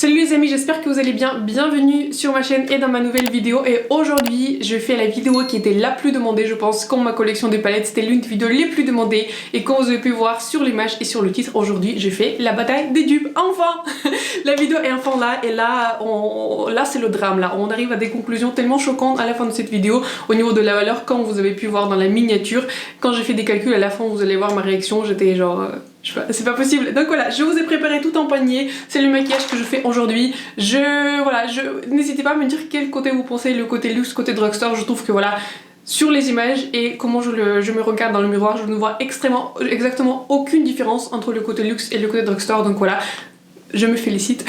Salut les amis, j'espère que vous allez bien. Bienvenue sur ma chaîne et dans ma nouvelle vidéo. Et aujourd'hui, je fais la vidéo qui était la plus demandée, je pense, comme ma collection de palettes. C'était l'une des vidéos les plus demandées. Et comme vous avez pu voir sur l'image et sur le titre, aujourd'hui, j'ai fait la bataille des dupes. Enfin la vidéo est enfin là. Et là, c'est le drame. Là, on arrive à des conclusions tellement choquantes à la fin de cette vidéo. Au niveau de la valeur, comme vous avez pu voir dans la miniature. Quand j'ai fait des calculs à la fin, vous allez voir ma réaction. J'étais genre... c'est pas possible. Donc voilà, je vous ai préparé tout en panier. C'est le maquillage que je fais aujourd'hui. N'hésitez pas à me dire quel côté vous pensez, le côté luxe, côté drugstore. Je trouve que voilà, sur les images et comment je me regarde dans le miroir, je ne vois exactement aucune différence entre le côté luxe et le côté drugstore. Donc voilà, je me félicite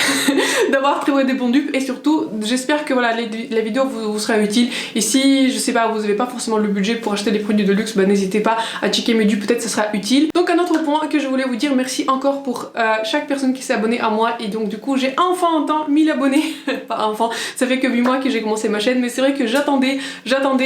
d'avoir trouvé des bons dupes et surtout j'espère que voilà la vidéo vous sera utile. Et si je sais pas, vous n'avez pas forcément le budget pour acheter des produits de luxe, bah n'hésitez pas à checker mes dupes, peut-être ça sera utile. Donc un autre point que je voulais vous dire, merci encore pour chaque personne qui s'est abonnée à moi. Et donc du coup j'ai enfin 1000 abonnés. Pas enfin, ça fait que 8 mois que j'ai commencé ma chaîne, mais c'est vrai que j'attendais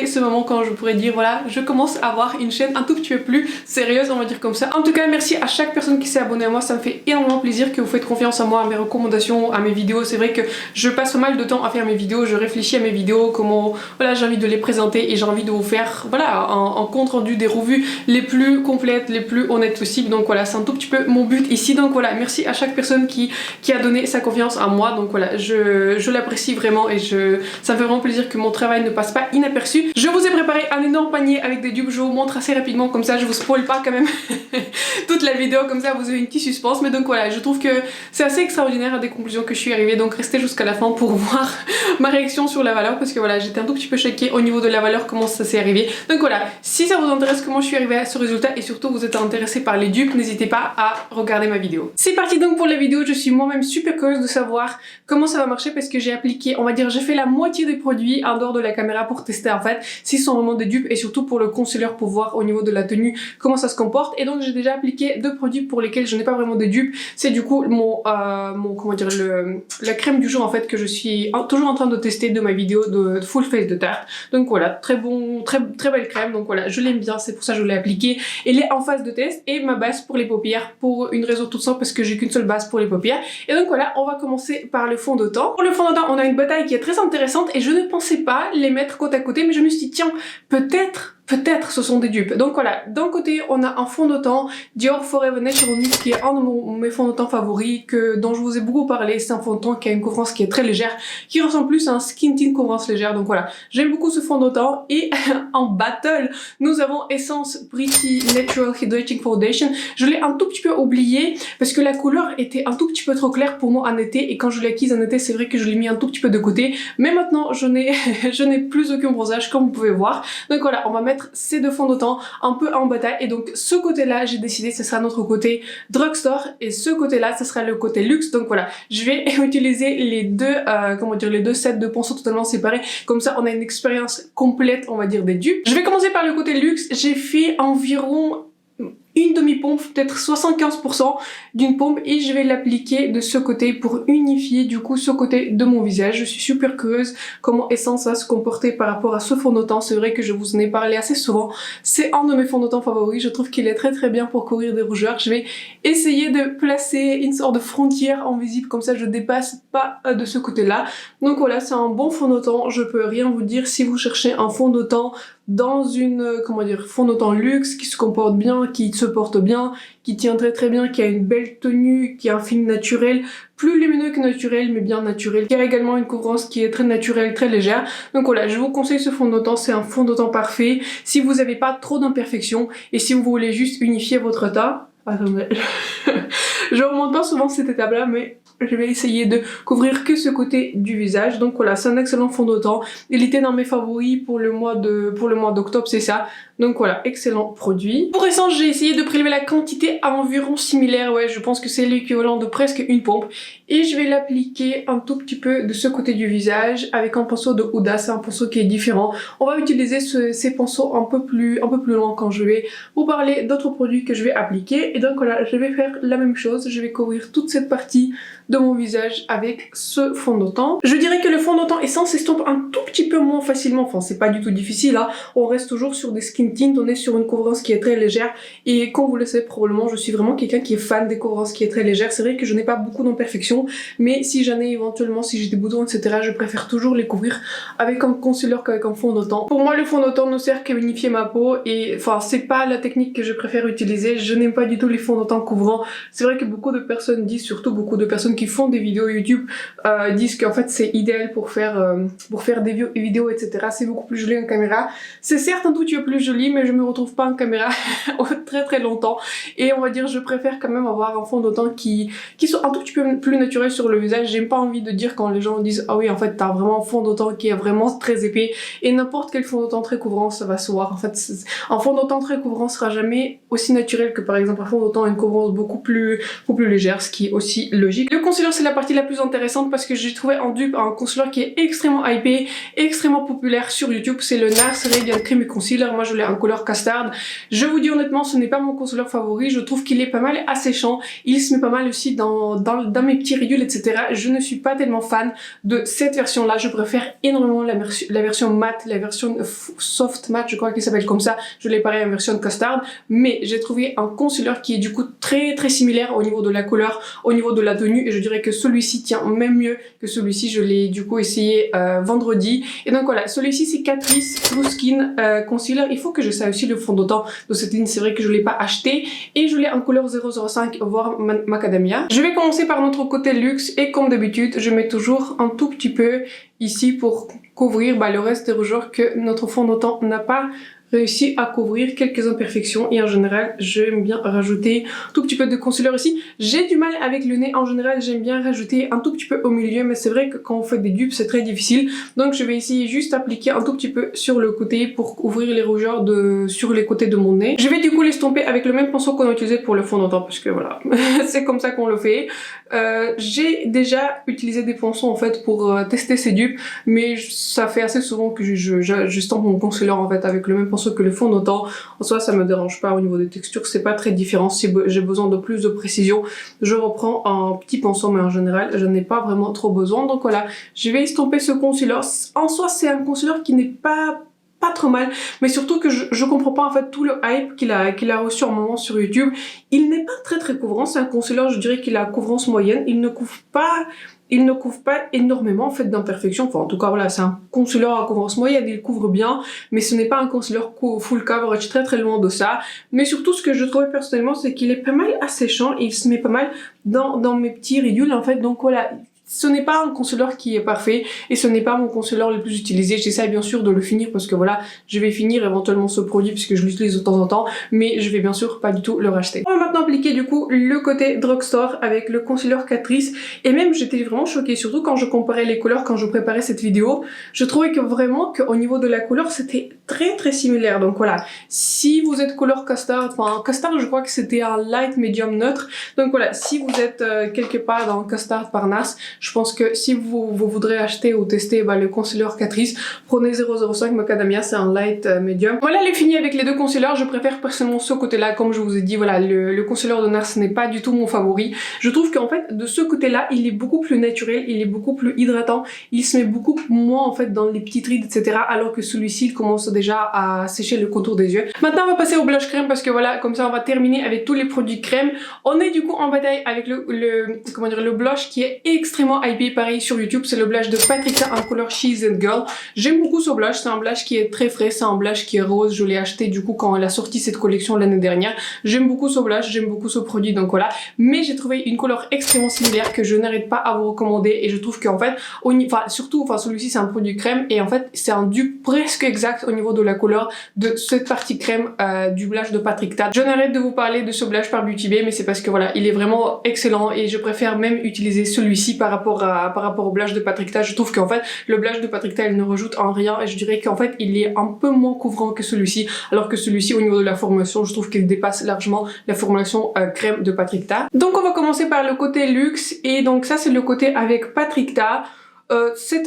ce moment quand je pourrais dire voilà, je commence à avoir une chaîne un tout petit peu plus sérieuse, on va dire comme ça. En tout cas merci à chaque personne qui s'est abonnée à moi, ça me fait énormément plaisir que vous faites confiance à moi, à mes recommandations, à mes vidéos. C'est vrai que je passe pas mal de temps à faire mes vidéos, je réfléchis à mes vidéos, comment voilà j'ai envie de les présenter et j'ai envie de vous faire voilà un compte rendu des revues les plus complètes, les plus honnêtes possibles. Donc voilà, c'est un tout petit peu mon but ici. Donc voilà, merci à chaque personne qui a donné sa confiance à moi. Donc voilà, je l'apprécie vraiment et ça me fait vraiment plaisir que mon travail ne passe pas inaperçu. Je vous ai préparé un énorme panier avec des dupes, je vous montre assez rapidement comme ça, je vous spoil pas quand même toute la vidéo, comme ça vous avez une petite suspense. Mais donc voilà, je trouve que c'est assez extraordinaire à des conclusions que je suis arrivée, donc restez jusqu'à la fin pour voir ma réaction sur la valeur, parce que voilà j'étais un tout petit peu choquée au niveau de la valeur, comment ça s'est arrivé. Donc voilà, si ça vous intéresse comment je suis arrivée à ce résultat et surtout vous êtes intéressé par les dupes, n'hésitez pas à regarder ma vidéo. C'est parti donc pour la vidéo. Je suis moi-même super curieuse de savoir comment ça va marcher parce que j'ai appliqué, on va dire j'ai fait la moitié des produits en dehors de la caméra pour tester en fait s'ils sont vraiment des dupes et surtout pour le concealer pour voir au niveau de la tenue comment ça se comporte. Et donc j'ai déjà appliqué deux produits pour lesquels je n'ai pas vraiment de dupes. C'est du coup comment dire, la crème du jour en fait que je suis toujours en train de tester de ma vidéo de Full Face de Tarte. Donc voilà, très belle crème, donc voilà, je l'aime bien, c'est pour ça que je l'ai appliquée. Elle est en phase de test et ma base pour les paupières pour une raison toute simple parce que j'ai qu'une seule base pour les paupières. Et donc voilà, on va commencer par le fond de teint. Pour le fond de teint, on a une bataille qui est très intéressante et je ne pensais pas les mettre côte à côté, mais je me suis dit tiens, peut-être ce sont des dupes. Donc voilà, d'un côté on a un fond de teint Dior Forever Natural Nude qui est un de mes fonds de teint favoris, dont je vous ai beaucoup parlé. C'est un fond de teint qui a une couvrance qui est très légère, qui ressemble plus à un skin tint couvrance légère. Donc voilà, j'aime beaucoup ce fond de teint. Et en battle, nous avons Essence Pretty Natural Hydrating Foundation. Je l'ai un tout petit peu oublié parce que la couleur était un tout petit peu trop claire pour moi en été, et quand je l'ai acquise en été, c'est vrai que je l'ai mis un tout petit peu de côté. Mais maintenant, je n'ai plus aucun bronzage comme vous pouvez voir. Donc voilà, on va mettre ces deux fonds de teint un peu en bataille. Et donc ce côté là j'ai décidé ce sera notre côté drugstore et ce côté là ce sera le côté luxe. Donc voilà, je vais utiliser les deux les deux sets de pinceaux totalement séparés, comme ça on a une expérience complète on va dire des dupes. Je vais commencer par le côté luxe. J'ai fait environ une demi-pompe, peut-être 75% d'une pompe, et je vais l'appliquer de ce côté pour unifier du coup ce côté de mon visage. Je suis super curieuse comment Essence va se comporter par rapport à ce fond de teint. C'est vrai que je vous en ai parlé assez souvent, c'est un de mes fonds de teint favoris, je trouve qu'il est très bien pour couvrir des rougeurs. Je vais essayer de placer une sorte de frontière invisible, comme ça je dépasse pas de ce côté là. Donc voilà, c'est un bon fond de teint, je peux rien vous dire si vous cherchez un fond de teint dans une fond de teint luxe qui se comporte bien, qui se porte bien, qui tient très bien, qui a une belle tenue, qui a un film naturel, plus lumineux que naturel mais bien naturel, qui a également une couvrance qui est très naturelle, très légère. Donc voilà, je vous conseille ce fond de teint, c'est un fond de teint parfait si vous n'avez pas trop d'imperfections et si vous voulez juste unifier votre teint. Attendez, je remonte pas souvent cette étape là, mais je vais essayer de couvrir que ce côté du visage. Donc voilà, c'est un excellent fond de teint. Il était dans mes favoris pour le mois d'octobre, c'est ça. Donc voilà, excellent produit. Pour Essence, j'ai essayé de prélever la quantité à environ similaire. Ouais, je pense que c'est l'équivalent de presque une pompe. Et je vais l'appliquer un tout petit peu de ce côté du visage avec un pinceau de Huda. C'est un pinceau qui est différent. On va utiliser ces pinceaux un peu plus loin quand je vais vous parler d'autres produits que je vais appliquer. Et donc voilà, je vais faire la même chose. Je vais couvrir toute cette partie de mon visage avec ce fond de teint. Je dirais que le fond de teint Essence s'estompe un tout petit peu moins facilement. Enfin, c'est pas du tout difficile, hein. On reste toujours sur des skin une tinte, on est sur une couvrance qui est très légère et comme vous le savez probablement, je suis vraiment quelqu'un qui est fan des couvrances qui est très légère. C'est vrai que je n'ai pas beaucoup d'imperfections, mais si j'en ai éventuellement, si j'ai des boutons etc, je préfère toujours les couvrir avec un concealer qu'avec un fond de teint. Pour moi le fond de teint ne sert qu'à unifier ma peau et enfin c'est pas la technique que je préfère utiliser. Je n'aime pas du tout les fonds de teint couvrants. C'est vrai que beaucoup de personnes disent, surtout beaucoup de personnes qui font des vidéos YouTube disent qu'en fait c'est idéal pour faire des vidéos etc. C'est beaucoup plus joli en caméra. C'est certes un tout petit peu plus joli mais je me retrouve pas en caméra très longtemps et on va dire je préfère quand même avoir un fond de teint qui soit un tout petit peu plus naturel sur le visage. J'ai pas envie de dire quand les gens disent ah oui en fait t'as vraiment un fond de teint qui est vraiment très épais et n'importe quel fond de teint très couvrant ça va se voir. En fait un fond de teint très couvrant sera jamais aussi naturel que par exemple un fond de teint à une couvrance beaucoup plus légère, ce qui est aussi logique. Le concealer c'est la partie la plus intéressante parce que j'ai trouvé en dupe un concealer qui est extrêmement hypé, extrêmement populaire sur YouTube. C'est le NARS Radiant Creamy Concealer. Moi je l'ai en couleur custard. Je vous dis honnêtement ce n'est pas mon concealer favori. Je trouve qu'il est pas mal asséchant. Il se met pas mal aussi dans mes petits ridules etc. Je ne suis pas tellement fan de cette version là. Je préfère énormément la version matte, la version soft matte je crois qu'il s'appelle comme ça. Je l'ai pareil en version custard. Mais j'ai trouvé un concealer qui est du coup très similaire au niveau de la couleur, au niveau de la tenue et je dirais que celui-ci tient même mieux que celui-ci. Je l'ai du coup essayé vendredi et donc voilà, celui-ci c'est Catrice True Skin Concealer. Il faut que je sache aussi le fond de teint de cette ligne, c'est vrai que je l'ai pas acheté et je l'ai en couleur 005 voire Macadamia. Je vais commencer par notre côté luxe et comme d'habitude je mets toujours un tout petit peu ici pour couvrir le reste des rougeurs que notre fond de teint n'a pas réussi à couvrir, quelques imperfections et en général j'aime bien rajouter un tout petit peu de concealer ici. J'ai du mal avec le nez en général, j'aime bien rajouter un tout petit peu au milieu mais c'est vrai que quand on fait des dupes c'est très difficile donc je vais essayer juste appliquer un tout petit peu sur le côté pour couvrir les rougeurs sur les côtés de mon nez. Je vais du coup l'estomper avec le même pinceau qu'on a utilisé pour le fond de teint parce que voilà c'est comme ça qu'on le fait. J'ai déjà utilisé des pinceaux en fait pour tester ces dupes mais ça fait assez souvent que je stampe mon concealer en fait avec le même pinceau que le fond de teint. En soi ça me dérange pas au niveau des textures, c'est pas très différent. Si j'ai besoin de plus de précision je reprends un petit pinceau mais en général je n'ai pas vraiment trop besoin. Donc voilà, je vais estomper ce concealer. En soi c'est un concealer qui n'est pas trop mal mais surtout que je comprends pas en fait tout le hype qu'il a reçu en moment sur YouTube. Il n'est pas très couvrant, c'est un concealer je dirais qu'il a couvrance moyenne, il ne couvre pas énormément en fait d'imperfections, enfin en tout cas voilà c'est un concealer à couvrance moyenne, il couvre bien mais ce n'est pas un concealer full coverage, très loin de ça. Mais surtout ce que je trouvais personnellement c'est qu'il est pas mal asséchant et il se met pas mal dans mes petits ridules en fait. Donc voilà, ce n'est pas un concealer qui est parfait et ce n'est pas mon concealer le plus utilisé. J'essaie bien sûr de le finir parce que voilà, je vais finir éventuellement ce produit puisque je l'utilise de temps en temps, mais je vais bien sûr pas du tout le racheter. On va maintenant appliquer du coup le côté drugstore avec le concealer Catrice et même j'étais vraiment choquée, surtout quand je comparais les couleurs quand je préparais cette vidéo. Je trouvais que vraiment qu'au niveau de la couleur c'était très similaire. Donc voilà, si vous êtes couleur custard, enfin custard je crois que c'était un light medium neutre, donc voilà, si vous êtes quelque part dans custard par NARS, je pense que si vous voudrez acheter ou tester le concealer Catrice, prenez 005 Macadamia, c'est un light medium. Voilà, elle est finie avec les deux concealers. Je préfère personnellement ce côté là, comme je vous ai dit, voilà, le concealer de NARS n'est pas du tout mon favori. Je trouve qu'en fait de ce côté là il est beaucoup plus naturel, il est beaucoup plus hydratant, il se met beaucoup moins en fait dans les petites rides etc, alors que celui-ci il commence déjà à sécher le contour des yeux. Maintenant on va passer au blush crème parce que voilà, comme ça on va terminer avec tous les produits crème. On est du coup en bataille avec le blush qui est extrêmement hypé pareil sur YouTube, c'est le blush de Patricia en couleur She's and Girl. J'aime beaucoup ce blush, c'est un blush qui est très frais, c'est un blush qui est rose, je l'ai acheté du coup quand elle a sorti cette collection l'année dernière. J'aime beaucoup ce blush, j'aime beaucoup ce produit donc voilà, mais j'ai trouvé une couleur extrêmement similaire que je n'arrête pas à vous recommander et je trouve qu'en fait, celui-ci c'est un produit crème et en fait c'est un dupe presque exact au niveau de la couleur de cette partie crème du blush de Patrick Ta. Je n'arrête de vous parler de ce blush par Beauty Bay mais c'est parce que voilà, il est vraiment excellent et je préfère même utiliser celui-ci par rapport au blush de Patrick Ta. Je trouve qu'en fait le blush de Patrick Ta il ne rajoute en rien et je dirais qu'en fait il est un peu moins couvrant que celui-ci, alors que celui-ci au niveau de la formulation je trouve qu'il dépasse largement la formulation crème de Patrick Ta. Donc on va commencer par le côté luxe et donc ça c'est le côté avec Patrick Ta.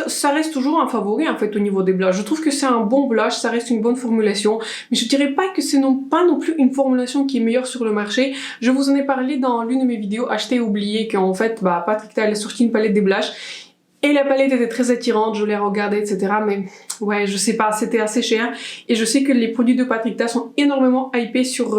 Ça reste toujours un favori en fait au niveau des blushs. Je trouve que c'est un bon blush, ça reste une bonne formulation, mais je dirais pas que c'est pas non plus une formulation qui est meilleure sur le marché. Je vous en ai parlé dans l'une de mes vidéos acheter et oublier qu'en fait Patrick Ta a sorti une palette des blushs. Et la palette était très attirante, je l'ai regardée, etc. Mais ouais, je sais pas, c'était assez cher. Et je sais que les produits de Patrick Ta sont énormément hypés sur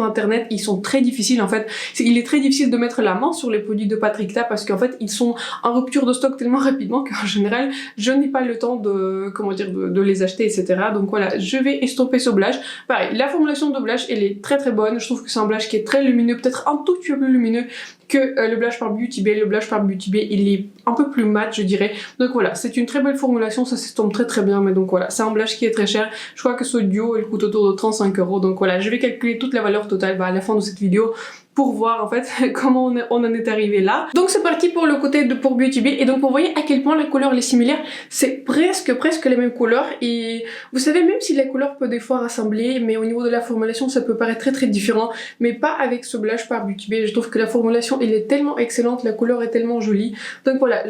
internet. Ils sont très difficiles en fait. Il est très difficile de mettre la main sur les produits de Patrick Ta parce qu'en fait, ils sont en rupture de stock tellement rapidement qu'en général, je n'ai pas le temps de, comment dire, de les acheter, etc. Donc voilà, je vais estomper ce blush. Pareil, la formulation de blush, elle est très très bonne. Je trouve que c'est un blush qui est très lumineux, peut-être un tout petit peu plus lumineux que le blush par Beauty Bay. Le blush par Beauty Bay, il est un peu plus mat, je dirais. Donc voilà, c'est une très belle formulation, ça s'estompe très très bien, mais donc voilà, c'est un blush qui est très cher. Je crois que ce duo, il coûte autour de 35 €. Donc voilà, je vais calculer toute la valeur totale à la fin de cette vidéo pour voir en fait comment on en est arrivé là. Donc c'est parti pour le côté de pour Beauty Bay, et donc vous voyez à quel point la couleur elle est similaire, c'est presque les mêmes couleurs, et vous savez, même si la couleur peut des fois rassembler, mais au niveau de la formulation ça peut paraître très très différent, mais pas avec ce blush par Beauty Bay. Je trouve que la formulation elle est tellement excellente, la couleur est tellement jolie, donc voilà,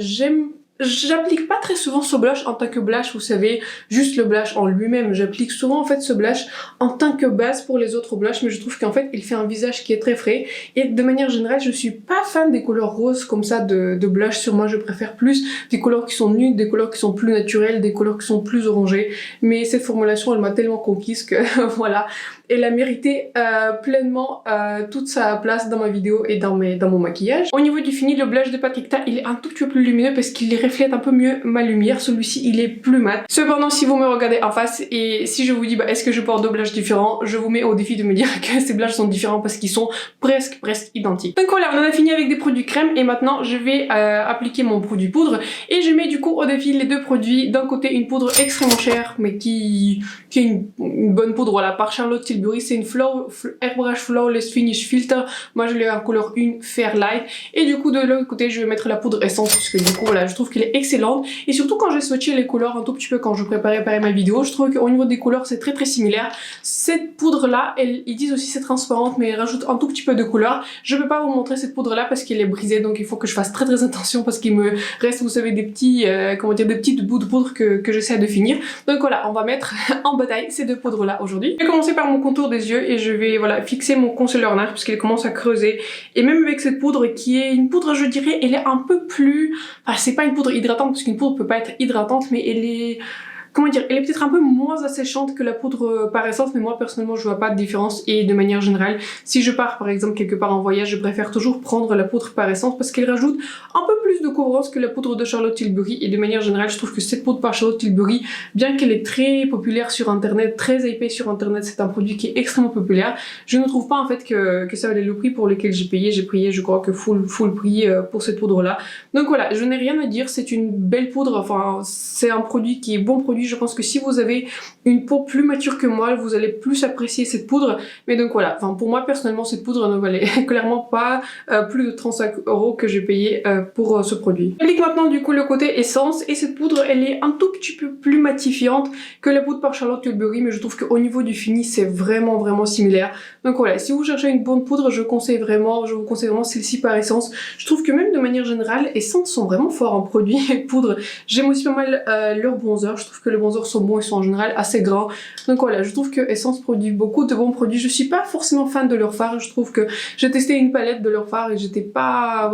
j'applique pas très souvent ce blush en tant que blush, vous savez, juste le blush en lui-même. J'applique souvent en fait ce blush en tant que base pour les autres blushs, mais je trouve qu'en fait il fait un visage qui est très frais, et de manière générale je suis pas fan des couleurs roses comme ça de blush sur moi. Je préfère plus des couleurs qui sont nudes, des couleurs qui sont plus naturelles, des couleurs qui sont plus orangées, mais cette formulation elle m'a tellement conquise que voilà, elle a mérité pleinement toute sa place dans ma vidéo et dans mon maquillage. Au niveau du fini, le blush de Patrick Ta il est un tout petit peu plus lumineux parce qu'il reflète un peu mieux ma lumière. Celui-ci il est plus mat. Cependant, si vous me regardez en face et si je vous dis est-ce que je porte deux blushs différents, je vous mets au défi de me dire que ces blushs sont différents parce qu'ils sont presque identiques. Donc voilà, on en a fini avec des produits crème et maintenant je vais appliquer mon produit poudre, et je mets du coup au défi les deux produits. D'un côté une poudre extrêmement chère mais qui est une bonne poudre, voilà, par Charlotte Tilbury. C'est une Airbrush Flawless Finish Filter. Moi je l'ai en couleur 1 Fairlight, et du coup de l'autre côté je vais mettre la poudre essence parce que du coup voilà, je trouve qu'elle est excellente, et surtout quand j'ai swatché les couleurs un tout petit peu quand je préparais ma vidéo, je trouve qu'au niveau des couleurs c'est très similaire. Cette poudre là, ils disent aussi c'est transparente mais elle rajoute un tout petit peu de couleur. Je peux pas vous montrer cette poudre là parce qu'elle est brisée, donc il faut que je fasse très attention parce qu'il me reste, vous savez, des petits comment dire, des petites bouts de poudre que j'essaie de finir. Donc voilà, on va mettre en bataille ces deux poudres là aujourd'hui. Je vais commencer par mon contour des yeux et je vais voilà fixer mon concealer nail parce qu'il commence à creuser, et même avec cette poudre qui est une poudre, je dirais, elle est un peu plus, enfin c'est pas une poudre hydratante parce qu'une poudre peut pas être hydratante, mais elle est, comment dire, elle est peut-être un peu moins asséchante que la poudre par essence, mais moi personnellement je vois pas de différence. Et de manière générale, si je pars par exemple quelque part en voyage, je préfère toujours prendre la poudre par essence parce qu'elle rajoute un peu plus de couvrance que la poudre de Charlotte Tilbury. Et de manière générale, je trouve que cette poudre par Charlotte Tilbury, bien qu'elle est très populaire sur internet, très hypée sur internet, c'est un produit qui est extrêmement populaire, je ne trouve pas en fait que ça valait le prix pour lequel j'ai payé. J'ai payé, je crois que full prix pour cette poudre là. Donc voilà, je n'ai rien à dire, c'est une belle poudre, enfin c'est un produit qui est bon produit. Je pense que si vous avez une peau plus mature que moi, vous allez plus apprécier cette poudre. Mais donc voilà, enfin pour moi personnellement cette poudre ne valait clairement pas plus de 35 € que j'ai payé pour ce produit. J'applique maintenant du coup le côté essence, et cette poudre elle est un tout petit peu plus matifiante que la poudre par Charlotte Tilbury, mais je trouve qu'au niveau du fini c'est vraiment similaire. Donc voilà, si vous cherchez une bonne poudre, je vous conseille vraiment celle-ci par essence. Je trouve que même de manière générale, Essence sont vraiment forts en produits et poudre. J'aime aussi pas mal leurs bronzers. Je trouve que les bronzers sont bons, ils sont en général assez grands. Donc voilà, je trouve que Essence produit beaucoup de bons produits. Je suis pas forcément fan de leur fard. Je trouve que j'ai testé une palette de leur fard et j'étais pas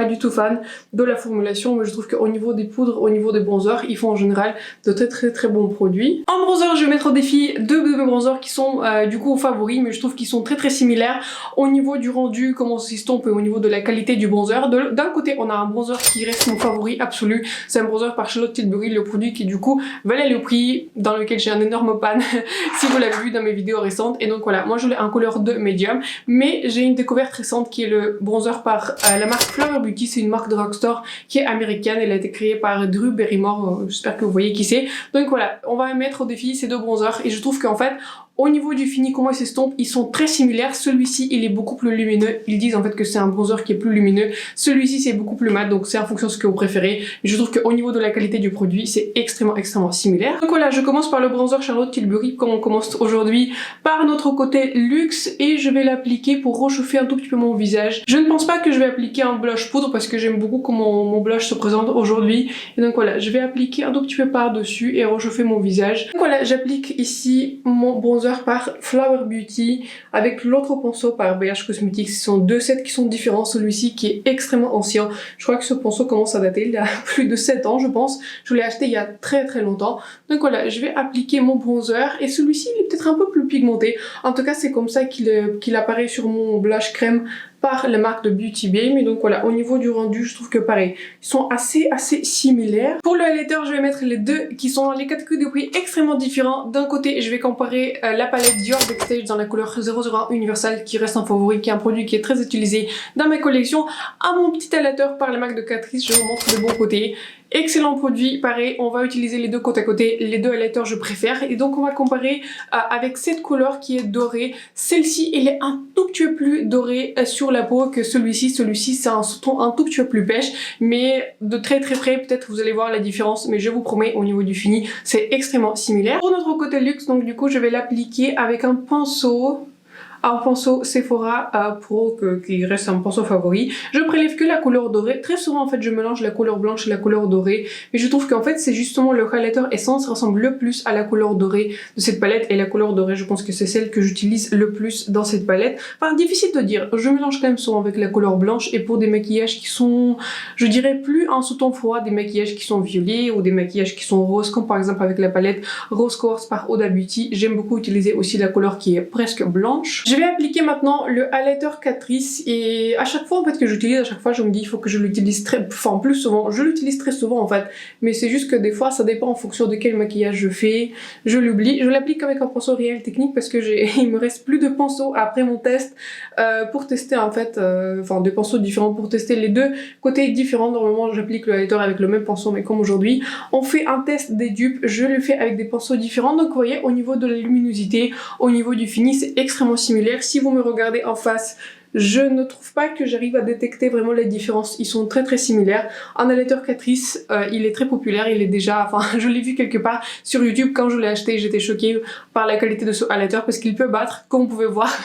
du tout fan de la formulation, mais je trouve qu'au niveau des poudres, au niveau des bronzers, ils font en général de très bons produits. En bronzer, je vais mettre au défi deux de mes bronzers qui sont du coup favoris, mais je trouve qu'ils sont très similaires au niveau du rendu, comment ça s'estompe, et au niveau de la qualité du bronzer. D'un côté, on a un bronzer qui reste mon favori absolu, c'est un bronzer par Charlotte Tilbury, le produit qui du coup valait le prix, dans lequel j'ai un énorme pan si vous l'avez vu dans mes vidéos récentes. Et donc voilà, moi je l'ai en couleur de medium, mais j'ai une découverte récente qui est le bronzer par la marque Flower Beauty. C'est une marque de drugstore qui est américaine, elle a été créée par Drew Barrymore, j'espère que vous voyez qui c'est. Donc voilà, on va mettre au défi ces deux bronzers, et je trouve qu'en fait au niveau du fini, comment ils s'estompent, ils sont très similaires. Celui-ci, il est beaucoup plus lumineux. Ils disent en fait que c'est un bronzer qui est plus lumineux. Celui-ci, c'est beaucoup plus mat, donc c'est en fonction de ce que vous préférez. Mais je trouve qu'au niveau de la qualité du produit, c'est extrêmement similaire. Donc voilà, je commence par le bronzer Charlotte Tilbury, comme on commence aujourd'hui par notre côté luxe, et je vais l'appliquer pour réchauffer un tout petit peu mon visage. Je ne pense pas que je vais appliquer un blush poudre parce que j'aime beaucoup comment mon blush se présente aujourd'hui. Et donc voilà, je vais appliquer un tout petit peu par-dessus et réchauffer mon visage. Donc voilà, j'applique ici mon bronzer bronzer par Flower Beauty avec l'autre pinceau par BH Cosmetics. Ce sont deux sets qui sont différents. Celui-ci qui est extrêmement ancien. Je crois que ce pinceau commence à dater. Il a plus de 7 ans je pense. Je l'ai acheté il y a très longtemps. Donc voilà, je vais appliquer mon bronzer. Et celui-ci il est peut-être un peu plus pigmenté. En tout cas c'est comme ça qu'il apparaît sur mon blush crème par la marque de Beauty Bay. Mais donc voilà, au niveau du rendu, je trouve que pareil, ils sont assez similaires. Pour le highlighter, je vais mettre les deux qui sont dans les catégories de prix extrêmement différents. D'un côté, je vais comparer la palette Dior Backstage dans la couleur 001 Universal qui reste un favori, qui est un produit qui est très utilisé dans ma collection, à mon petit highlighter par la marque de Catrice. Je vous montre le bon côté. Excellent produit, pareil, on va utiliser les deux côte à côté, les deux highlighters je préfère, et donc on va comparer avec cette couleur qui est dorée. Celle-ci, elle est un tout petit peu plus dorée sur la peau que celui-ci. Celui-ci, c'est un ton un tout petit peu plus pêche, mais de très près, peut-être vous allez voir la différence, mais je vous promets, au niveau du fini, c'est extrêmement similaire. Pour notre côté luxe, donc du coup, je vais l'appliquer avec un pinceau Sephora Pro qui reste un pinceau favori. Je prélève que la couleur dorée. Très souvent en fait je mélange la couleur blanche et la couleur dorée, mais je trouve qu'en fait c'est justement le highlighter Essence ressemble le plus à la couleur dorée de cette palette, et la couleur dorée je pense que c'est celle que j'utilise le plus dans cette palette. Enfin difficile de dire, je mélange quand même souvent avec la couleur blanche, et pour des maquillages qui sont, je dirais plus en sous-ton froid, des maquillages qui sont violets ou des maquillages qui sont roses, comme par exemple avec la palette Rose Quartz par Huda Beauty. J'aime beaucoup utiliser aussi la couleur qui est presque blanche. Je vais appliquer maintenant le highlighter Catrice, et à chaque fois en fait que j'utilise, à chaque fois je me dis il faut que je l'utilise plus souvent. Je l'utilise très souvent en fait, mais c'est juste que des fois ça dépend en fonction de quel maquillage je fais, je l'oublie. Je l'applique avec un pinceau Real Technique parce que il me reste plus de pinceaux après mon test pour tester en fait, enfin des pinceaux différents pour tester les deux côtés différents. Normalement j'applique le highlighter avec le même pinceau, mais comme aujourd'hui on fait un test des dupes, je le fais avec des pinceaux différents. Donc vous voyez, au niveau de la luminosité, au niveau du fini, c'est extrêmement similaire. Si vous me regardez en face, je ne trouve pas que j'arrive à détecter vraiment les différences. Ils sont très similaires. Un highlighter Catrice, il est très populaire, il est déjà, enfin je l'ai vu quelque part sur YouTube quand je l'ai acheté. J'étais choquée par la qualité de ce highlighter parce qu'il peut battre, comme vous pouvez voir,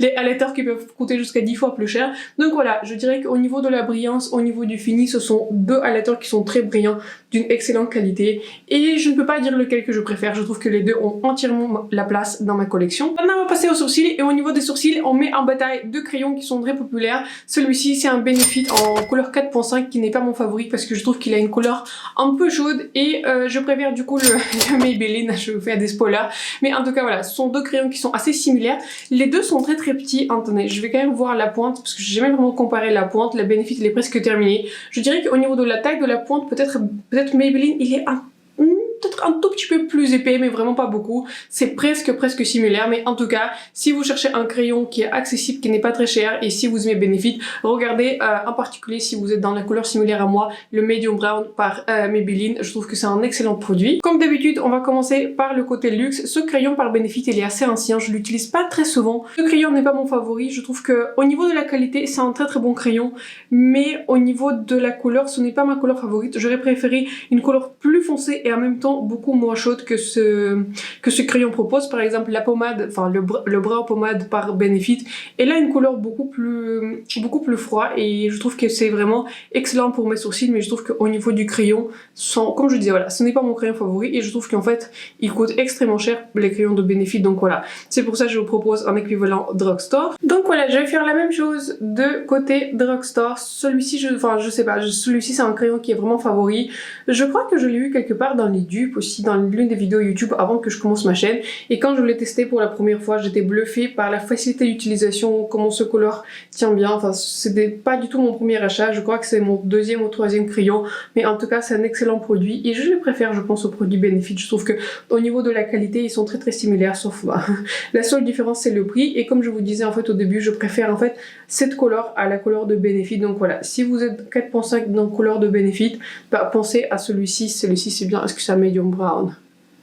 les highlighters qui peuvent coûter jusqu'à 10 fois plus cher. Donc voilà, je dirais qu'au niveau de la brillance, au niveau du fini, ce sont deux highlighters qui sont très brillants, d'une excellente qualité, et je ne peux pas dire lequel que je préfère. Je trouve que les deux ont entièrement la place dans ma collection. Maintenant on va passer aux sourcils, et au niveau des sourcils on met en bataille deux crayons qui sont très populaires. Celui-ci c'est un Benefit en couleur 4.5 qui n'est pas mon favori parce que je trouve qu'il a une couleur un peu chaude, et je préfère du coup le Maybelline. Je fais des spoilers, mais en tout cas voilà, ce sont deux crayons qui sont assez similaires. Les deux sont très petits. Attendez, je vais quand même voir la pointe parce que j'ai jamais vraiment comparé la pointe. La Benefit elle est presque terminée. Je dirais qu'au niveau de la taille de la pointe, peut-être Maybelline il est peut-être un tout petit peu plus épais, mais vraiment pas beaucoup. C'est presque similaire, mais en tout cas, si vous cherchez un crayon qui est accessible, qui n'est pas très cher, et si vous aimez Benefit, regardez en particulier si vous êtes dans la couleur similaire à moi, le Medium Brown par Maybelline. Je trouve que c'est un excellent produit. Comme d'habitude, on va commencer par le côté luxe. Ce crayon par Benefit, il est assez ancien, je l'utilise pas très souvent. Ce crayon n'est pas mon favori. Je trouve que au niveau de la qualité, c'est un très bon crayon, mais au niveau de la couleur, ce n'est pas ma couleur favorite. J'aurais préféré une couleur plus foncée et en même temps beaucoup moins chaude que ce crayon propose. Par exemple la pommade, enfin le brow pommade par Benefit, elle a une couleur beaucoup plus froid, et je trouve que c'est vraiment excellent pour mes sourcils, mais je trouve qu'au niveau du crayon, comme je disais, voilà, ce n'est pas mon crayon favori, et je trouve qu'en fait il coûte extrêmement cher les crayons de Benefit. Donc voilà, c'est pour ça que je vous propose un équivalent drugstore. Donc voilà, je vais faire la même chose de côté drugstore. Celui-ci, je sais pas, celui-ci c'est un crayon qui est vraiment favori. Je crois que je l'ai eu quelque part dans les dupes aussi, dans l'une des vidéos YouTube avant que je commence ma chaîne, et quand je l'ai testé pour la première fois, j'étais bluffée par la facilité d'utilisation, comment ce couleur tient bien. Enfin, c'était pas du tout mon premier achat, je crois que c'est mon deuxième ou troisième crayon, mais en tout cas c'est un excellent produit, et je le préfère je pense au produit Benefit. Je trouve que au niveau de la qualité ils sont très similaires, sauf la seule différence c'est le prix, et comme je vous disais en fait au début, je préfère en fait cette couleur à la couleur de Benefit. Donc voilà, si vous êtes 4.5 dans couleur de Benefit, bah, pensez à celui-ci c'est bien. Est-ce que c'est un Medium Brown?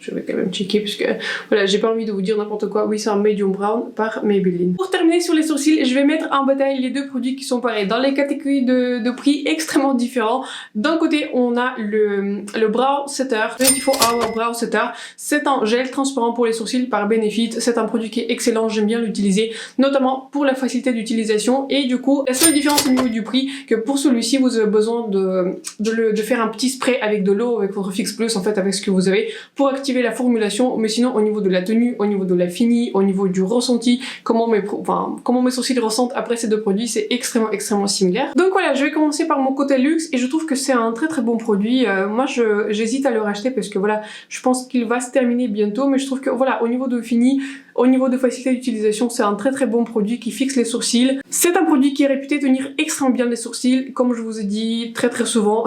Je vais quand même checker parce que voilà, j'ai pas envie de vous dire n'importe quoi. Oui, c'est un Medium Brown par Maybelline. Pour terminer sur les sourcils, je vais mettre en bataille les deux produits qui sont pareils dans les catégories de prix extrêmement différents. D'un côté, on a le Brow Setter, 24 Hour Brow Setter. C'est un gel transparent pour les sourcils par Benefit. C'est un produit qui est excellent, j'aime bien l'utiliser, notamment pour la facilité d'utilisation. Et du coup, la seule différence au niveau du prix, que pour celui-ci, vous avez besoin de faire un petit spray avec de l'eau, avec votre Fix Plus, en fait, avec ce que vous avez, pour activer activer la formulation, mais sinon au niveau de la tenue, au niveau de la fini, au niveau du ressenti, comment mes sourcils ressentent après ces deux produits, c'est extrêmement similaire. Donc voilà, je vais commencer par mon côté luxe et je trouve que c'est un très bon produit. Moi j'hésite à le racheter parce que voilà, je pense qu'il va se terminer bientôt, mais je trouve que voilà, au niveau de fini, au niveau de facilité d'utilisation, c'est un très bon produit qui fixe les sourcils. C'est un produit qui est réputé tenir extrêmement bien les sourcils, comme je vous ai dit très souvent.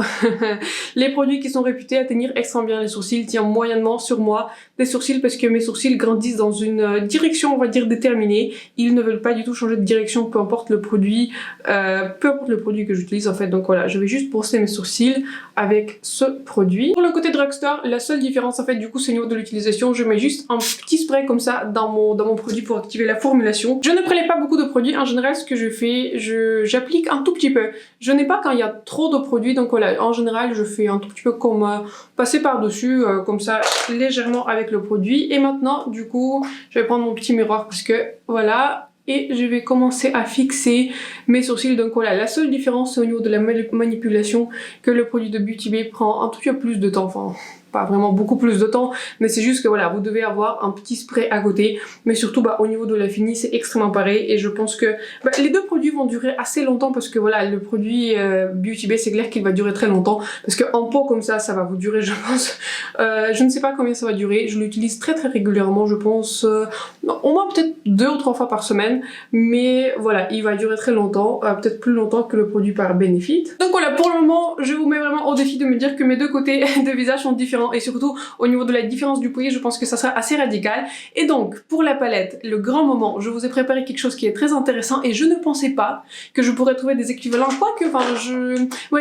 Les produits qui sont réputés à tenir extrêmement bien les sourcils tiennent moyennement sur moi des sourcils parce que mes sourcils grandissent dans une direction, on va dire, déterminée. Ils ne veulent pas du tout changer de direction, peu importe le produit que j'utilise en fait. Donc voilà, je vais juste brosser mes sourcils avec ce produit. Pour le côté drugstore, la seule différence en fait du coup c'est au niveau de l'utilisation. Je mets juste un petit spray comme ça dans mon produit pour activer la formulation. Je ne prélève pas beaucoup de produits. En général, ce que je fais, j'applique un tout petit peu. Je n'ai pas quand il y a trop de produits, donc voilà, en général, je fais un tout petit peu comme passer par-dessus, comme ça, légèrement avec le produit. Et maintenant, du coup, je vais prendre mon petit miroir parce que voilà. Et je vais commencer à fixer mes sourcils. Donc voilà, la seule différence c'est au niveau de la manipulation que le produit de Beauty Bay prend un tout petit peu plus de temps. Enfin, pas vraiment beaucoup plus de temps, mais c'est juste que voilà, vous devez avoir un petit spray à côté, mais surtout au niveau de la fini c'est extrêmement pareil et je pense que les deux produits vont durer assez longtemps parce que voilà, le produit Beauty Bay c'est clair qu'il va durer très longtemps parce qu'en pot comme ça va vous durer je pense, je ne sais pas combien ça va durer, je l'utilise très régulièrement, je pense au moins peut-être 2 ou 3 fois par semaine, mais voilà, il va durer très longtemps, peut-être plus longtemps que le produit par Benefit. Donc voilà, pour le moment je vous mets vraiment au défi de me dire que mes deux côtés de visage sont différents et surtout au niveau de la différence du prix, je pense que ça sera assez radical. Et donc pour la palette, le grand moment, je vous ai préparé quelque chose qui est très intéressant et je ne pensais pas que je pourrais trouver des équivalents, quoique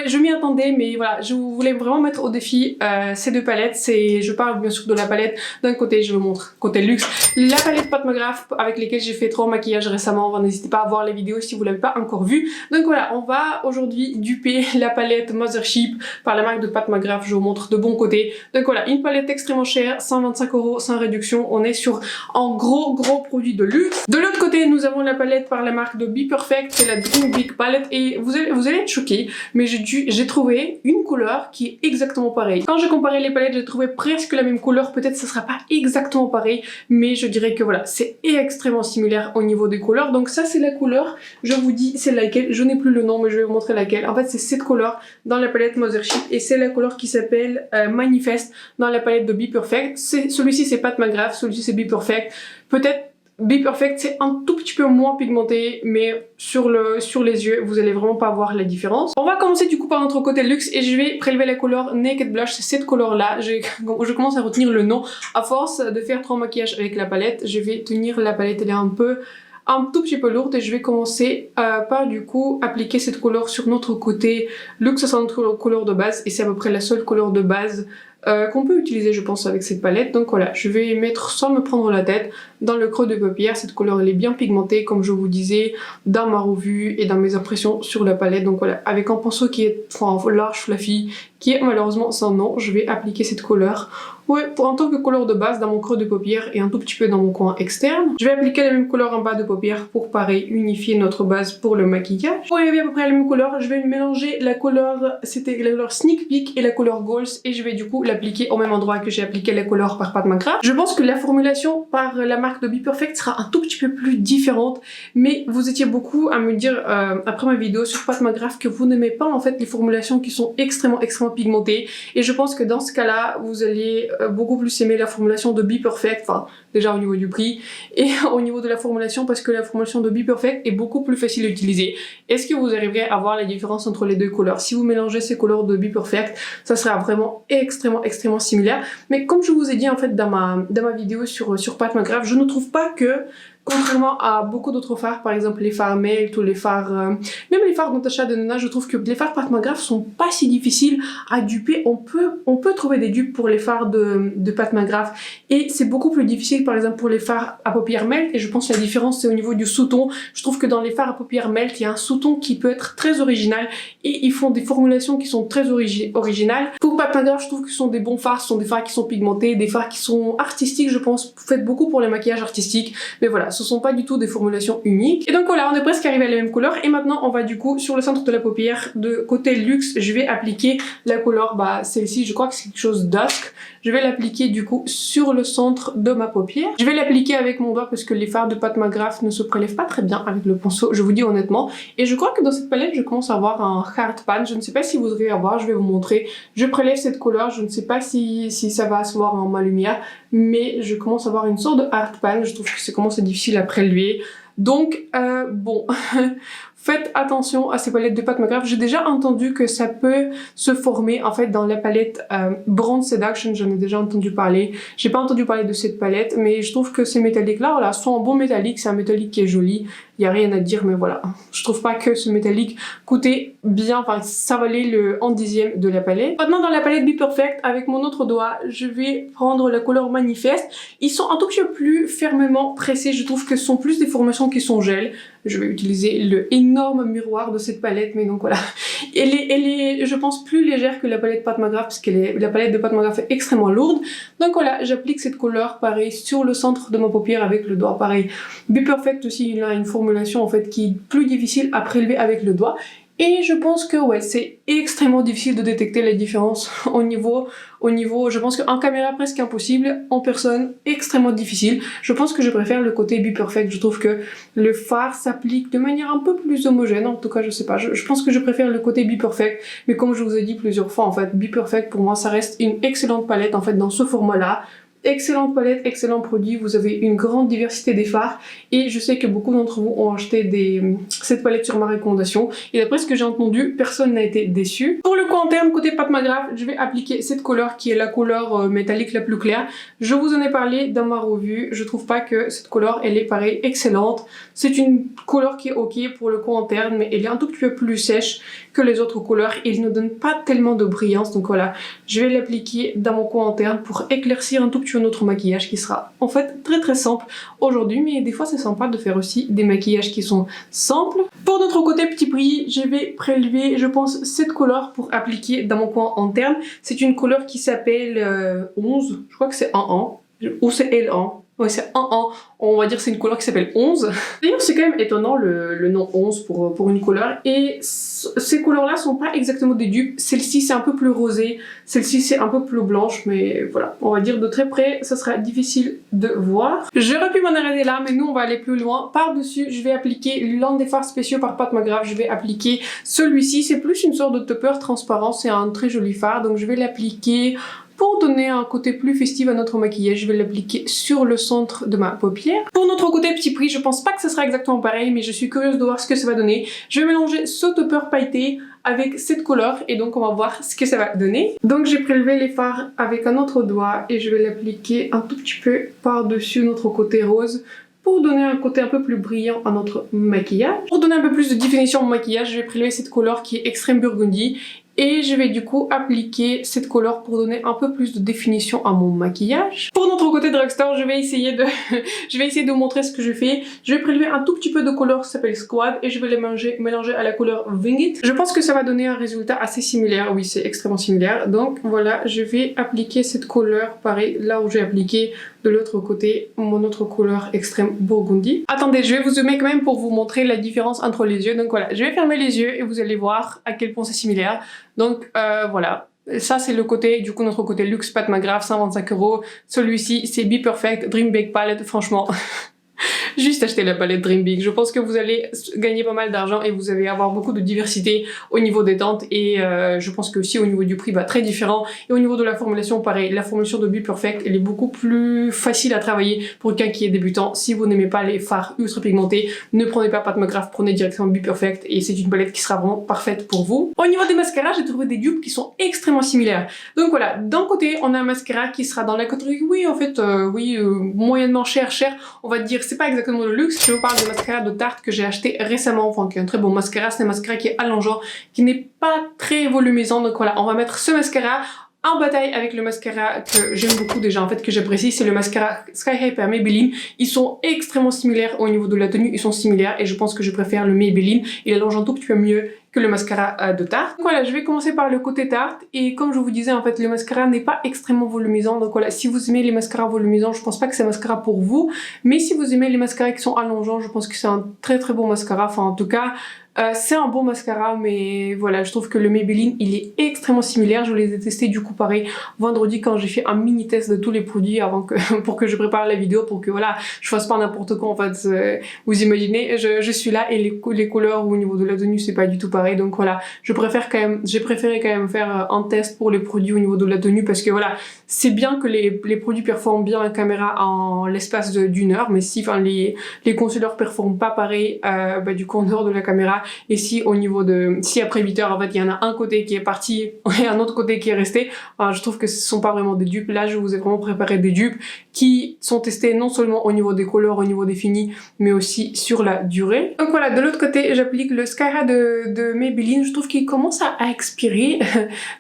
je m'y attendais, mais voilà, je voulais vraiment mettre au défi ces deux palettes. Je parle bien sûr de la palette d'un côté, je vous montre côté luxe, la palette Pat McGrath avec lesquelles j'ai fait 3 maquillages récemment. N'hésitez pas à voir les vidéos si vous l'avez pas encore vu. Donc voilà, on va aujourd'hui duper la palette Mothership par la marque de Pat McGrath. Je vous montre de bon côté. Donc voilà, une palette extrêmement chère, 125 € sans réduction. On est sur un gros produit de luxe. De l'autre côté, nous avons la palette par la marque de Be Perfect, c'est la Dream Big Palette. Et vous allez être choqués, mais j'ai trouvé une couleur qui est exactement pareille. Quand j'ai comparé les palettes, j'ai trouvé presque la même couleur. Peut-être que ça sera pas exactement pareil, mais je dirais que voilà, c'est extrêmement similaire au niveau des couleurs. Donc ça, c'est la couleur, je vous dis, c'est laquelle. Je n'ai plus le nom, mais je vais vous montrer laquelle. En fait, c'est cette couleur dans la palette Mothership et c'est la couleur qui s'appelle Manifest dans la palette de Be Perfect. Celui-ci c'est Pat McGrath, celui-ci c'est Be Perfect. Peut-être Be Perfect c'est un tout petit peu moins pigmenté, mais sur les yeux vous allez vraiment pas voir la différence. On va commencer du coup par notre côté luxe et je vais prélever la couleur Naked Blush, c'est cette couleur là. Je commence à retenir le nom. À force de faire 3 maquillages avec la palette, je vais tenir la palette, elle est un tout petit peu lourde et je vais commencer par du coup appliquer cette couleur sur notre côté luxe. Ça sera notre couleur de base et c'est à peu près la seule couleur de base qu'on peut utiliser je pense avec cette palette. Donc voilà, je vais mettre sans me prendre la tête dans le creux de paupière. Cette couleur elle est bien pigmentée comme je vous disais dans ma revue et dans mes impressions sur la palette. Donc voilà, avec un pinceau qui est large, fluffy, qui est malheureusement sans nom, je vais appliquer cette couleur. Ouais, en tant que couleur de base dans mon creux de paupière et un tout petit peu dans mon coin externe. Je vais appliquer la même couleur en bas de paupière pour pareil unifier notre base pour le maquillage. Pour arriver à peu près à la même couleur, je vais mélanger la couleur, c'était la couleur Sneak Peek et la couleur Goals et je vais du coup l'appliquer au même endroit que j'ai appliqué la couleur par Pat McGrath. Je pense que la formulation par la marque de Be Perfect sera un tout petit peu plus différente, mais vous étiez beaucoup à me dire après ma vidéo sur Pat McGrath que vous n'aimez pas en fait les formulations qui sont extrêmement pigmentées et je pense que dans ce cas-là, vous allez beaucoup plus aimer la formulation de Be Perfect, enfin déjà au niveau du prix et au niveau de la formulation parce que la formulation de Be Perfect est beaucoup plus facile à utiliser. Est-ce que vous arriverez à voir la différence entre les deux couleurs? Si vous mélangez ces couleurs de Be Perfect, ça sera vraiment extrêmement similaire. Mais comme je vous ai dit en fait dans ma vidéo sur Pat McGrath, je ne trouve pas que contrairement à beaucoup d'autres fards, par exemple les fards Melt ou les fards, même les fards Natasha Denona, je trouve que les fards Pat McGrath sont pas si difficiles à duper. On peut trouver des dupes pour les fards de Pat McGrath et c'est beaucoup plus difficile par exemple pour les fards à paupières Melt et je pense que la différence c'est au niveau du sous-ton. Je trouve que dans les fards à paupières Melt, il y a un sous-ton qui peut être très original et ils font des formulations qui sont très originales. Pour Pat McGrath, je trouve que ce sont des bons fards, ce sont des fards qui sont pigmentés, des fards qui sont artistiques, je pense. Vous faites beaucoup pour les maquillages artistiques, mais voilà. voilà, ce sont pas du tout des formulations uniques. Et donc voilà, on est presque arrivé à la même couleur et maintenant on va du coup sur le centre de la paupière de côté luxe, je vais appliquer la couleur, celle-ci, je crois que c'est quelque chose dusk. Je vais l'appliquer du coup sur le centre de ma paupière. Je vais l'appliquer avec mon doigt parce que les fards de Pat McGrath ne se prélèvent pas très bien avec le pinceau, je vous dis honnêtement. Et je crois que dans cette palette, je commence à avoir un hard pan. Je ne sais pas si vous voudrez avoir, je vais vous montrer. Je prélève cette couleur, je ne sais pas si ça va se voir en ma lumière, mais je commence à avoir une sorte de hard pan. Je trouve que c'est comment c'est difficile à prélever. Donc, bon, faites attention à ces palettes de Pat McGrath. J'ai déjà entendu que ça peut se former en fait dans la palette Bronze Seduction, j'en ai déjà entendu parler. J'ai pas entendu parler de cette palette, mais je trouve que ces métalliques-là, voilà, sont en bon métallique, c'est un métallique qui est joli. Il y a rien à dire, mais voilà. Je trouve pas que ce métallique coûtait bien, enfin ça valait le 1/10 de la palette. Maintenant dans la palette Be Perfect, avec mon autre doigt, je vais prendre la couleur Manifeste. Ils sont un tout petit peu plus fermement pressés, je trouve que ce sont plus des formations qui sont gel. Je vais utiliser le énorme miroir de cette palette, mais donc voilà. Elle est, je pense, plus légère que la palette Pat McGrath, parce que la palette de Pat McGrath est extrêmement lourde. Donc voilà, j'applique cette couleur, pareil, sur le centre de ma paupière avec le doigt, pareil. Be Perfect aussi, il a une formulation en fait qui est plus difficile à prélever avec le doigt. Et je pense que ouais, c'est extrêmement difficile de détecter la différence au niveau, je pense qu'en caméra presque impossible, en personne extrêmement difficile. Je pense que je préfère le côté Be Perfect, je trouve que le fard s'applique de manière un peu plus homogène, en tout cas je sais pas, je pense que je préfère le côté Be Perfect, mais comme je vous ai dit plusieurs fois en fait, Be Perfect pour moi ça reste une excellente palette en fait dans ce format là. Excellente palette, excellent produit, vous avez une grande diversité des fards et je sais que beaucoup d'entre vous ont acheté cette palette sur ma recommandation et d'après ce que j'ai entendu, personne n'a été déçu. Pour le coin interne, côté Pat McGrath, je vais appliquer cette couleur qui est la couleur métallique la plus claire. Je vous en ai parlé dans ma revue, je trouve pas que cette couleur elle est pareil excellente. C'est une couleur qui est ok pour le coin interne mais elle est un tout petit peu plus sèche que les autres couleurs et elle ne donne pas tellement de brillance, donc voilà, je vais l'appliquer dans mon coin interne pour éclaircir un tout petit peu notre maquillage qui sera en fait très simple aujourd'hui, mais des fois c'est sympa de faire aussi des maquillages qui sont simples. Pour notre côté petit prix, je vais prélever je pense cette couleur pour appliquer dans mon coin interne. C'est une couleur qui s'appelle 11, je crois que c'est 1-1 ou c'est L1. Ouais, c'est 1-1, on va dire c'est une couleur qui s'appelle 11. D'ailleurs, c'est quand même étonnant le nom 11 pour une couleur. Et ces couleurs-là sont pas exactement des dupes. Celle-ci, c'est un peu plus rosé. Celle-ci, c'est un peu plus blanche. Mais voilà, on va dire de très près, ça sera difficile de voir. J'aurais pu m'en arrêter là, mais nous, on va aller plus loin. Par-dessus, je vais appliquer l'un des fards spéciaux par Pat McGrath. Je vais appliquer celui-ci. C'est plus une sorte de topper transparent. C'est un très joli fard. Donc, je vais l'appliquer pour donner un côté plus festif à notre maquillage. Je vais l'appliquer sur le centre de ma paupière. Pour notre côté petit prix, je pense pas que ce sera exactement pareil, mais je suis curieuse de voir ce que ça va donner. Je vais mélanger ce topper pailleté avec cette couleur et donc on va voir ce que ça va donner. Donc j'ai prélevé les fards avec un autre doigt et je vais l'appliquer un tout petit peu par-dessus notre côté rose pour donner un côté un peu plus brillant à notre maquillage. Pour donner un peu plus de définition au maquillage, je vais prélever cette couleur qui est extrême burgundy. Et je vais du coup appliquer cette couleur pour donner un peu plus de définition à mon maquillage. Pour notre côté drugstore, je vais essayer de vous montrer ce que je fais. Je vais prélever un tout petit peu de couleur qui s'appelle Squad et je vais les mélanger à la couleur Wing It. Je pense que ça va donner un résultat assez similaire. Oui, c'est extrêmement similaire. Donc voilà, je vais appliquer cette couleur pareil là où j'ai appliqué de l'autre côté mon autre couleur extrême burgundy. Attendez, je vais vous zoomer quand même pour vous montrer la différence entre les yeux. Donc voilà, je vais fermer les yeux et vous allez voir à quel point c'est similaire. Donc voilà, ça c'est le côté, du coup notre côté luxe Pat McGrath, 125 €. Celui-ci c'est Be Perfect Dream Big Palette, franchement. Juste acheter la palette Dream Big. Je pense que vous allez gagner pas mal d'argent et vous allez avoir beaucoup de diversité au niveau des teintes et je pense que aussi au niveau du prix très différent et au niveau de la formulation pareil. La formulation de Be Perfect elle est beaucoup plus facile à travailler pour quelqu'un qui est débutant. Si vous n'aimez pas les fards ultra pigmentés, ne prenez pas Pat McGrath, prenez directement Be Perfect et c'est une palette qui sera vraiment parfaite pour vous. Au niveau des mascaras, j'ai trouvé des dupes qui sont extrêmement similaires. Donc voilà, d'un côté on a un mascara qui sera dans la catégorie oui en fait moyennement cher, on va dire c'est pas exactement le luxe. Je vous parle de mascara de Tarte que j'ai acheté récemment, enfin qui est un très bon mascara. C'est un mascara qui est allongeant, qui n'est pas très volumisant. Donc voilà, on va mettre ce mascara en bataille avec le mascara que j'aime beaucoup déjà en fait, que j'apprécie, c'est le mascara Sky High par Maybelline. Ils sont extrêmement similaires au niveau de la tenue, ils sont similaires et je pense que je préfère le Maybelline. Il allonge un tout petit peu mieux que le mascara de Tarte. Donc voilà, je vais commencer par le côté Tarte et comme je vous disais en fait le mascara n'est pas extrêmement volumisant, donc voilà, si vous aimez les mascaras volumisants, je pense pas que c'est un mascara pour vous, mais si vous aimez les mascaras qui sont allongeants, je pense que c'est un très bon mascara, enfin en tout cas c'est un bon mascara, mais voilà, je trouve que le Maybelline il est extrêmement similaire. Je les ai testés du coup pareil vendredi quand j'ai fait un mini test de tous les produits avant que pour que je prépare la vidéo, pour que voilà je fasse pas n'importe quoi en fait. Vous imaginez, je suis là et les couleurs au niveau de la tenue c'est pas du tout pareil, donc voilà, j'ai préféré quand même faire un test pour les produits au niveau de la tenue, parce que voilà, c'est bien que les produits performent bien en caméra en l'espace d'une heure, mais si enfin les concealers performent pas pareil du coup en dehors de la caméra. Et si au niveau de... si après 8 heures en fait il y en a un côté qui est parti et un autre côté qui est resté, enfin, je trouve que ce sont pas vraiment des dupes. Là je vous ai vraiment préparé des dupes qui sont testés non seulement au niveau des couleurs, au niveau des finis, mais aussi sur la durée. Donc voilà, de l'autre côté j'applique le Sky High de Maybelline. Je trouve qu'il commence à expirer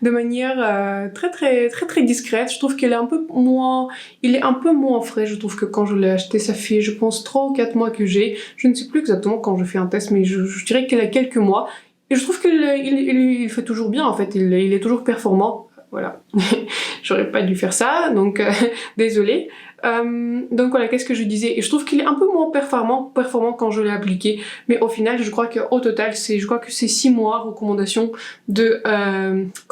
de manière très discrète. Je trouve qu'il est un peu moins... il est un peu moins frais, je trouve, que quand je l'ai acheté. Ça fait je pense 3 ou 4 mois que j'ai. Je ne sais plus exactement quand je fais un test, mais je dirais qu'il a quelques mois. Et je trouve qu'il fait toujours bien en fait, il est toujours performant. Voilà, j'aurais pas dû faire ça, donc désolée. Donc voilà, qu'est-ce que je disais? Et je trouve qu'il est un peu moins performant quand je l'ai appliqué, mais au final je crois qu'au total je crois que c'est 6 mois recommandation de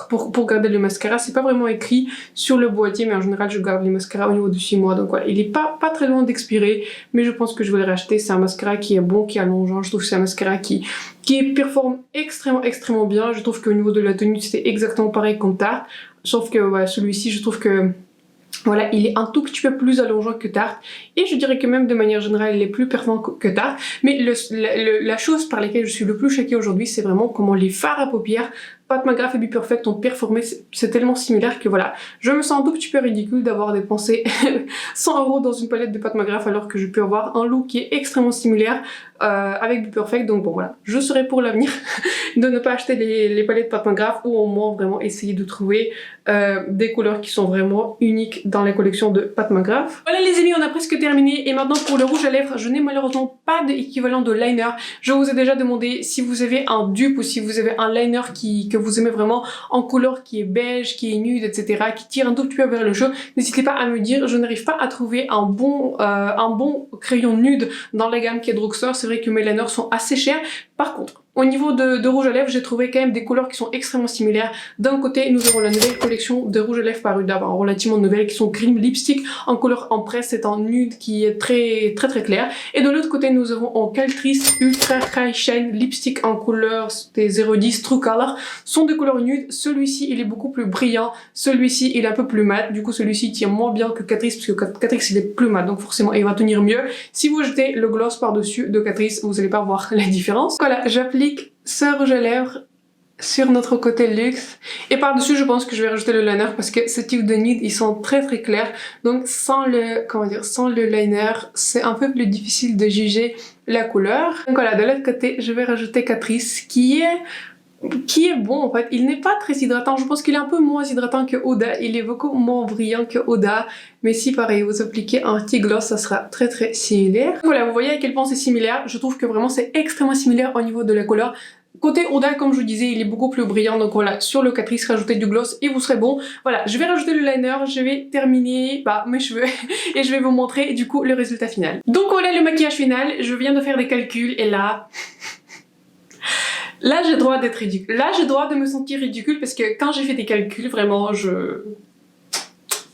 pour garder le mascara. C'est pas vraiment écrit sur le boîtier, mais en général je garde les mascaras au niveau de 6 mois, donc voilà, il est pas très loin d'expirer, mais je pense que je vais le racheter. C'est un mascara qui est bon, qui est allongeant. Je trouve que c'est un mascara qui performe extrêmement bien. Je trouve qu'au niveau de la tenue c'était exactement pareil comme Tarte, sauf que voilà, celui-ci je trouve que voilà, il est un tout petit peu plus allongeant que Tarte, et je dirais que même de manière générale il est plus performant que Tarte. Mais la chose par laquelle je suis le plus choquée aujourd'hui, c'est vraiment comment les fards à paupières Pat McGrath et Be Perfect ont performé. C'est tellement similaire que voilà, je me sens un tout petit peu ridicule d'avoir dépensé 100 € dans une palette de Pat McGrath alors que je peux avoir un look qui est extrêmement similaire avec Be Perfect. Donc bon voilà, je serai pour l'avenir de ne pas acheter les palettes Pat McGrath, ou au moins vraiment essayer de trouver des couleurs qui sont vraiment uniques dans les collections de Pat McGrath. Voilà les amis, on a presque terminé, et maintenant pour le rouge à lèvres, je n'ai malheureusement pas d'équivalent de liner. Je vous ai déjà demandé si vous avez un dupe ou si vous avez un liner que vous aimez vraiment en couleur qui est beige, qui est nude, etc., qui tire un tout petit peu vers le jaune. N'hésitez pas à me dire. Je n'arrive pas à trouver un bon crayon nude dans la gamme qui est Drugstore. C'est vrai que mes liners sont assez chers. Par contre, au niveau de rouge à lèvres, j'ai trouvé quand même des couleurs qui sont extrêmement similaires. D'un côté, nous avons la nouvelle collection de rouge à lèvres parue d'abord, relativement nouvelle, qui sont Cream Lipstick en couleur Empress. C'est un nude qui est très clair. Et de l'autre côté, nous avons en Catrice Ultra High Shine Lipstick en couleur des 010 True Color. Sont des couleurs nudes. Celui-ci, il est beaucoup plus brillant. Celui-ci, il est un peu plus mat. Du coup, celui-ci tient moins bien que Catrice, parce que Catrice, il est plus mat. Donc forcément, il va tenir mieux. Si vous jetez le gloss par-dessus de Catrice, vous n'allez pas voir la différence. Voilà, j'applique ce rouge à lèvres sur notre côté luxe, et par-dessus je pense que je vais rajouter le liner, parce que ce type de nude ils sont très clairs, donc sans le liner c'est un peu plus difficile de juger la couleur. Donc voilà, de l'autre côté je vais rajouter Catrice qui est bon en fait. Il n'est pas très hydratant, je pense qu'il est un peu moins hydratant que Huda, il est beaucoup moins brillant que Huda, mais si pareil vous appliquez un petit gloss ça sera très similaire. Voilà, vous voyez à quel point c'est similaire. Je trouve que vraiment c'est extrêmement similaire au niveau de la couleur. Côté Huda, comme je vous disais, il est beaucoup plus brillant, donc voilà, sur le Catrice, rajoutez du gloss et vous serez bon. Voilà, je vais rajouter le liner, je vais terminer mes cheveux et je vais vous montrer du coup le résultat final. Donc voilà le maquillage final, je viens de faire des calculs et là j'ai droit d'être ridicule. Là j'ai droit de me sentir ridicule, parce que quand j'ai fait des calculs, vraiment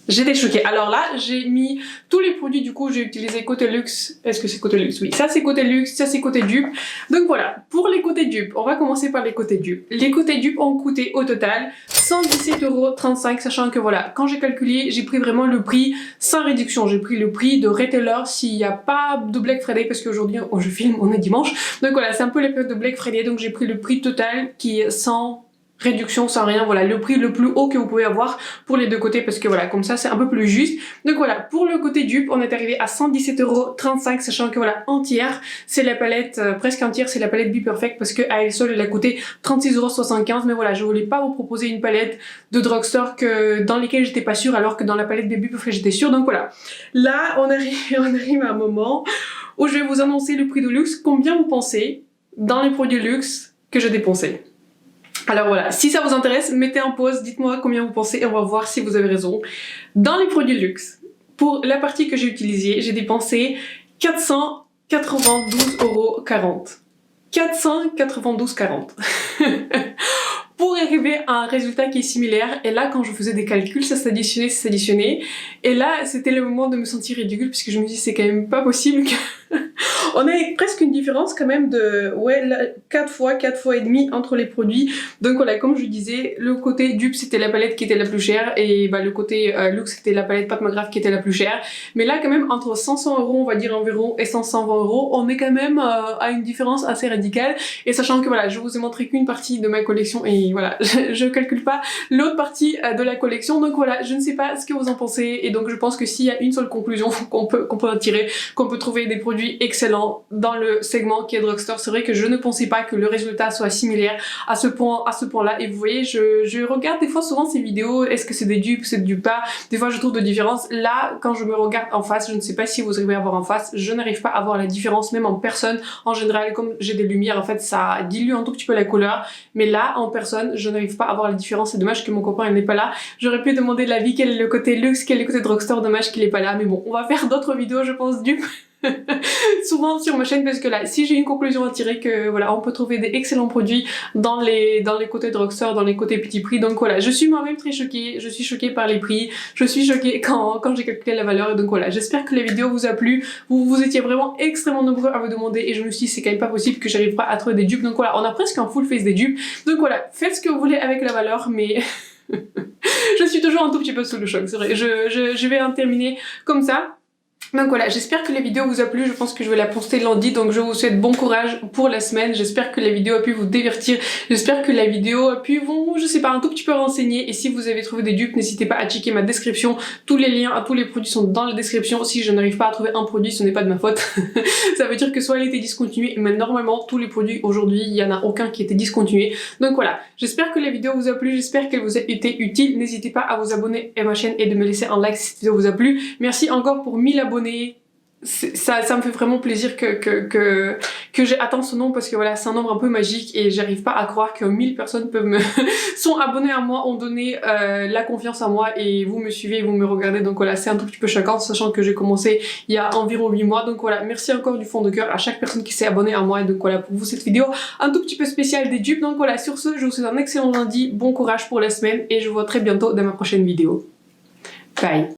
j'étais choquée. Alors là, j'ai mis tous les produits, du coup j'ai utilisé côté luxe. Est-ce que c'est côté luxe? Oui, ça c'est côté luxe, ça c'est côté dupe. Donc voilà, pour les côtés dupes, on va commencer par les côtés dupes. Les côtés dupes ont coûté au total 117,35 €, sachant que voilà, quand j'ai calculé, j'ai pris vraiment le prix sans réduction. J'ai pris le prix de retailer s'il n'y a pas de Black Friday, parce qu'aujourd'hui, je filme, on est dimanche. Donc voilà, c'est un peu l'époque de Black Friday, donc j'ai pris le prix total qui est sans réduction, sans rien, voilà, le prix le plus haut que vous pouvez avoir pour les deux côtés, parce que voilà, comme ça c'est un peu plus juste. Donc voilà, pour le côté dupe, on est arrivé à 117,35 €, sachant que voilà, entière, c'est la palette, presque entière, c'est la palette Be Perfect, parce que à elle seule, elle a coûté 36,75 €, mais voilà, je voulais pas vous proposer une palette de drugstore dans lesquelles j'étais pas sûre, alors que dans la palette de Be Perfect j'étais sûre. Donc voilà, là on arrive à un moment où je vais vous annoncer le prix de luxe. Combien vous pensez, dans les produits luxe, que j'ai dépensé? Alors voilà, si ça vous intéresse, mettez en pause, dites-moi combien vous pensez et on va voir si vous avez raison. Dans les produits luxe, pour la partie que j'ai utilisée, j'ai dépensé 492,40 €. 492,40 €. Pour arriver à un résultat qui est similaire. Et là, quand je faisais des calculs, ça s'additionnait. Et là, c'était le moment de me sentir ridicule puisque je me dis c'est quand même pas possible que... On a presque une différence quand même de 4 fois et demi entre les produits. Donc voilà, comme je disais, le côté dupe c'était la palette qui était la plus chère et le côté luxe c'était la palette Pat McGrath qui était la plus chère. Mais là quand même entre 500 € on va dire environ et 520 €, on est quand même à une différence assez radicale. Et sachant que voilà, je vous ai montré qu'une partie de ma collection et voilà, je calcule pas l'autre partie de la collection. Donc voilà, je ne sais pas ce que vous en pensez et donc je pense que s'il y a une seule conclusion qu'on peut en tirer, qu'on peut trouver des produits excellents dans le segment qui est drugstore. C'est vrai que je ne pensais pas que le résultat soit similaire à ce point-là. Et vous voyez, je regarde des fois souvent ces vidéos, est-ce que c'est des dupes, c'est du pas. Des fois je trouve de différence. Là, quand je me regarde en face, je ne sais pas si vous arrivez à voir en face, je n'arrive pas à voir la différence, même en personne. En général, comme j'ai des lumières, en fait, ça dilue un tout petit peu la couleur. Mais là, en personne, je n'arrive pas à voir la différence. C'est dommage que mon copain n'est pas là. J'aurais pu demander l'avis, quel est le côté luxe, quel est le côté drugstore. Dommage qu'il n'est pas là. Mais bon, on va faire d'autres vidéos, je pense, dupes. Souvent sur ma chaîne parce que là si j'ai une conclusion à tirer que voilà on peut trouver des excellents produits dans les côtés drugstore, dans les côtés petits prix. Donc voilà, je suis moi-même très choquée, je suis choquée par les prix, je suis choquée quand j'ai calculé la valeur. Et donc voilà, j'espère que la vidéo vous a plu. Vous étiez vraiment extrêmement nombreux à me demander et je me suis dit c'est quand même pas possible que j'arrive pas à trouver des dupes. Donc voilà, on a presque un full face des dupes. Donc voilà, faites ce que vous voulez avec la valeur mais je suis toujours un tout petit peu sous le choc, c'est vrai. Je vais en terminer comme ça. Donc voilà, j'espère que la vidéo vous a plu, je pense que je vais la poster lundi, donc je vous souhaite bon courage pour la semaine, j'espère que la vidéo a pu vous divertir, j'espère que la vidéo a pu vous, je sais pas, un tout petit peu renseigner, et si vous avez trouvé des dupes, n'hésitez pas à checker ma description, tous les liens à tous les produits sont dans la description. Si je n'arrive pas à trouver un produit, ce n'est pas de ma faute, ça veut dire que soit il était discontinué, mais normalement tous les produits aujourd'hui, il n'y en a aucun qui était discontinué. Donc voilà, j'espère que la vidéo vous a plu, j'espère qu'elle vous a été utile, n'hésitez pas à vous abonner à ma chaîne et de me laisser un like si cette vidéo vous a plu. Merci encore pour 1000 abonnés. Ça me fait vraiment plaisir que j'ai atteint ce nombre parce que voilà, c'est un nombre un peu magique et j'arrive pas à croire que 1000 personnes sont abonnées à moi, ont donné la confiance à moi et vous me suivez et vous me regardez. Donc voilà, c'est un tout petit peu choquant sachant que j'ai commencé il y a environ 8 mois. Donc voilà, merci encore du fond de cœur à chaque personne qui s'est abonnée à moi. Et donc voilà, pour vous cette vidéo un tout petit peu spéciale des dupes. Donc voilà, sur ce, je vous souhaite un excellent lundi, bon courage pour la semaine et je vous vois très bientôt dans ma prochaine vidéo. Bye!